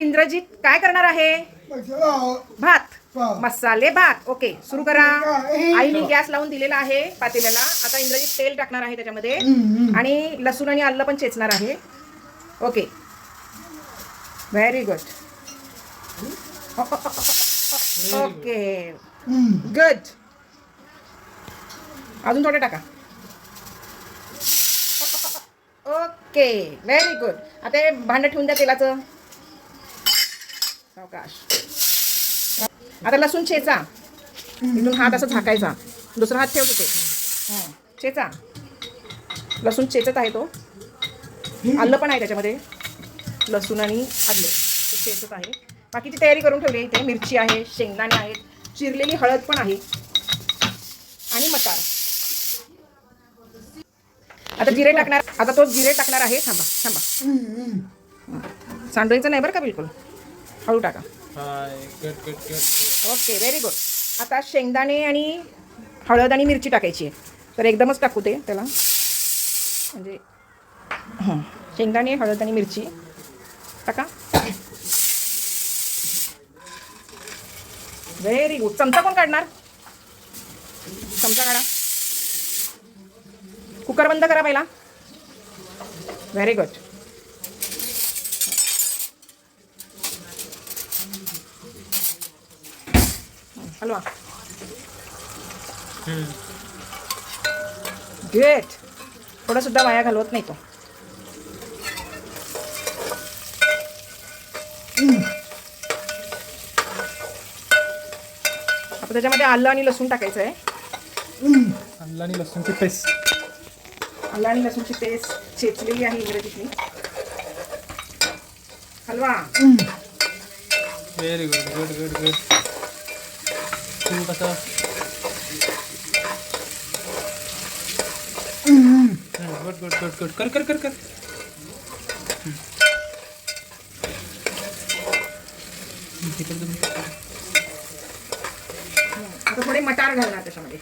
इंद्रजीत काय करणार आहे? भात, मसाले भात. ओके, सुरू करा. आईने गॅस लावून दिलेला आहे पातेल्याला. आता इंद्रजीत तेल टाकणार आहे त्याच्यामध्ये आणि लसूण आणि आलं पण चेचणार आहे. Okay, very good. Okay, good. अजून थोडे टाका. Okay, very good. आता हे भांडं ठेवून द्या तेलाचं. सावकाश. आता लसूण चेचा. इथून हात असं झाकायचा, दुसरा हात ठेव तिथे. चेचा. लसूण चेचत आहे तो. आलं पण आहे त्याच्यामध्ये. लसूण आणि आलं चेचत आहे. बाकीची तयारी करून ठेवली. इथे मिरची आहे, शेंगदाणे आहेत, चिरलेली हळद पण आहे आणि मटार. आता जिरे टाकणार. आता तो जिरे टाकणार आहे. थांबा थांबा, सांडवायचं नाही बरं का बिलकुल. हळू टाका. Okay, very good. आता शेंगदाणे आणि हळद आणि मिरची टाकायची आहे. तर एकदमच टाकू ते त्याला, म्हणजे शेंगदाणे, हळद आणि मिरची टाका. Very good. चमचा कोण काढणार? चमचा काढा. कुकर बंद करा पहिला. Very good. हलवा. ग्रेट. थोडा सुद्धा वाया घालवत नाही तो. आता त्याच्यामध्ये आलं आणि लसूण टाकायचं आहे. आलं आणि लसूणची पेस्ट. आलं आणि लसूणची पेस्ट चेचलेली आहे इंग्रजीतली. हलवा. Very good good good good. तू कसं गुड गुड गुड गुड. कर कर कर कर. आता थोडे मटार घालणार त्याच्यामध्ये.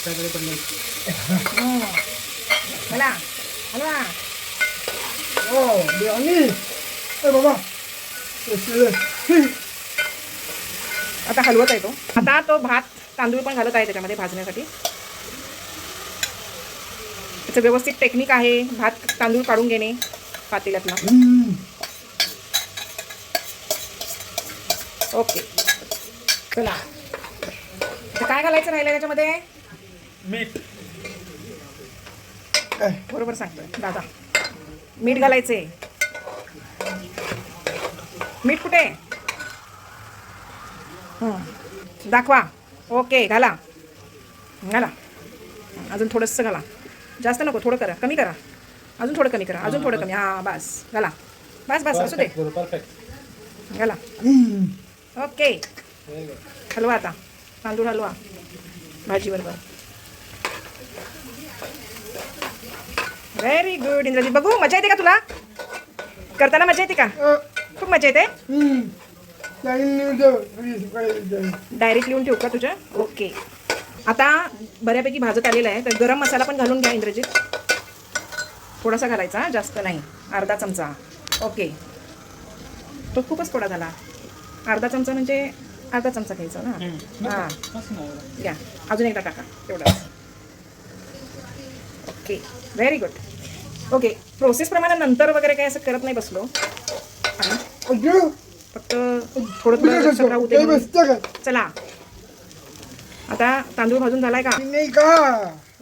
सगळे पडले. हलवा हलवा. बाबा आता हलवत आहे तो. आता तो भात तांदूळ पण घालत आहे त्याच्यामध्ये भाजण्यासाठी. त्याचं व्यवस्थित टेक्निक आहे. भात तांदूळ काढून घेणे पातेल्यातला. ओके, चला. आता काय घालायचं राहिलं त्याच्यामध्ये? मीठ. बरोबर सांगतोय दादा. मीठ घालायचे. मीठ कुठे? दाखवा. ओके, घाला घाला. अजून थोडंसं घाला. जास्त नको, थोडं करा, कमी करा. अजून थोडं कमी करा, अजून थोडं कमी. हां, बस घाला. बस बस, असू दे. परफेक्ट. घाला. ओके, हलवा. आता तांदूळ हलवा भाजी बरोबर. Very good Indrajit. बघू, मजा येते का तुला करताना? मजा येते का? खूप मजा येते. डायरेक्ट लिहून ठेवू का तुझ्या? ओके. आता बऱ्यापैकी भाजत आलेला आहे. तर गरम मसाला पण घालून घ्या इंद्रजीत. थोडासा घालायचा, जास्त नाही. अर्धा चमचा. ओके, तो खूपच थोडा झाला. अर्धा चमचा म्हणजे अर्धा चमचा घ्यायचा ना. हां, घ्या. अजून एकदा टाका तेवढं. Okay, very good. ओके, प्रोसेसप्रमाणे नंतर वगैरे काही असं करत नाही बसलो. फक्त थोडं थोडं सगळं उद्या. चला, आता तांदूळ भाजून झालाय का?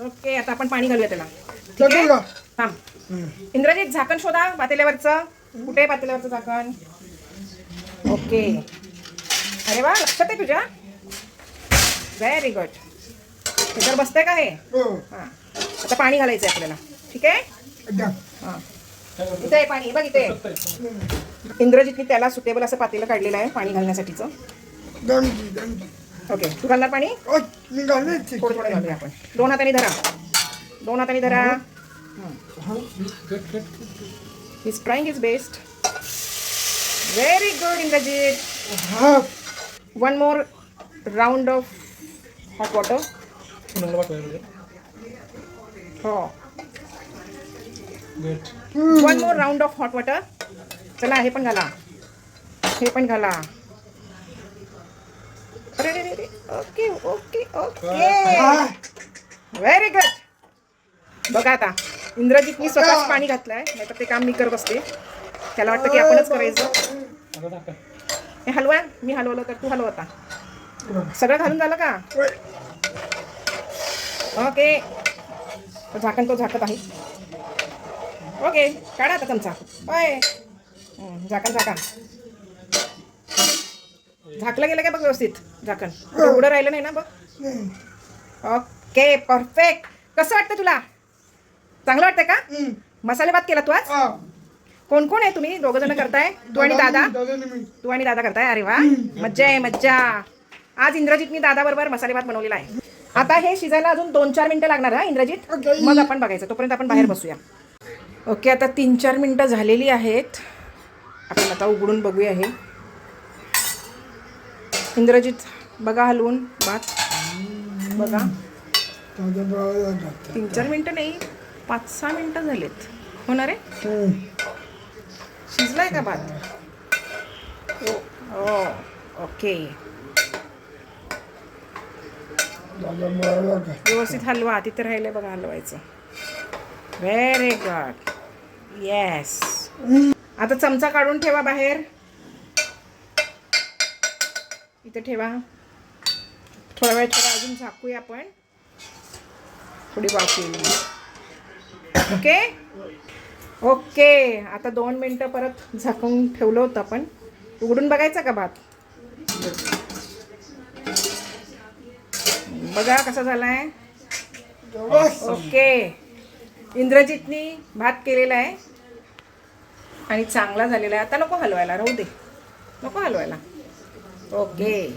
ओके, आता आपण पाणी घालूया त्याला. ठीक आहे, थांब. इंद्रजीत, झाकण शोधा पातेल्यावरचं. कुठे आहे पातेल्यावरचं झाकण? ओके, अरे वा, लक्षात आहे तुझ्या. Very good. त्याच्यावर बसतंय का हे? हां, आता पाणी घालायचं आहे आपल्याला. ठीक आहे. हां, इथे आहे पाणी, बघ इथे. इंद्रजीतनी त्याला सुटेबल असं पातेलं काढलेलं आहे पाणी घालण्यासाठीचं. ओके, तू घालणार पाणी? थोडं थोडं घालूया आपण. दोन हाताने धरा, दोन हाताने धरा. He's trying his best. Very good, Indrajit. One more round of hot water. सुनाला पाठवायला हो. Good. 1 more round of hot water. चला हे पण घाला, हे पण घाला. अरे रे रे. Okay okay okay, very good. बघा आता इंद्रजितनी स्वतःच पाणी घातलंय, नाही तर ते काम मी करत असते. त्याला वाटतं की आपणच करायचं. आता टाका. हे हलवा, मी हलवलं तर तू हलव आता. सगळं घालून झालं का? ओके. झाकण तो झाकत आहे. ओके, काढा आता चमचा. होय, झाकण झाकण झाकलं गेलं काय बघ व्यवस्थित. झाकण उघडं राहिलं नाही ना बघ. Okay, perfect. कसं वाटतं तुला? चांगलं वाटतं का? मसाले भात केला तू आज? कोण कोण आहे तुम्ही? 2 जण करताय? तू आणि दादा? तू आणि दादा करताय? अरे वा, मज्जा आहे मज्जा. आज इंद्रजितनी दादा बरोबर मसाले भात बनवलेला आहे. आता हे शिजायला अजून 2-4 मिनिटं लागणार हा इंद्रजित, मग आपण बघायचं. तोपर्यंत आपण बाहेर बसूया. ओके, आता 3-4 मिनिटं झालेली आहेत. आपण आता उघडून बघूया. हे इंद्रजित बघा हलवून भात बघा. 3-4 मिनिटं नाही, 5-6 मिनिटं झालेत. होणार आहे? शिजलाय का भात? हो. ओके, व्यवस्थित हलवा. तिथे राहिले बघा हलवायचं. Very good. येस. आता चमचा काढून ठेवा बाहेर. इथे ठेवा. थोडा वेळ थोडा अजून झाकूया आपण. थोडी वाफ येईल. Okay okay. आता 2 मिनिटं परत झाकून ठेवलं होतं आपण. उघडून बघायचा का भात? बघा कसा झालाय. ओके, इंद्रजितनी भात केलेला आहे आणि चांगला झालेला आहे. आता नको हलवायला, राहू दे, नको हलवायला. ओके.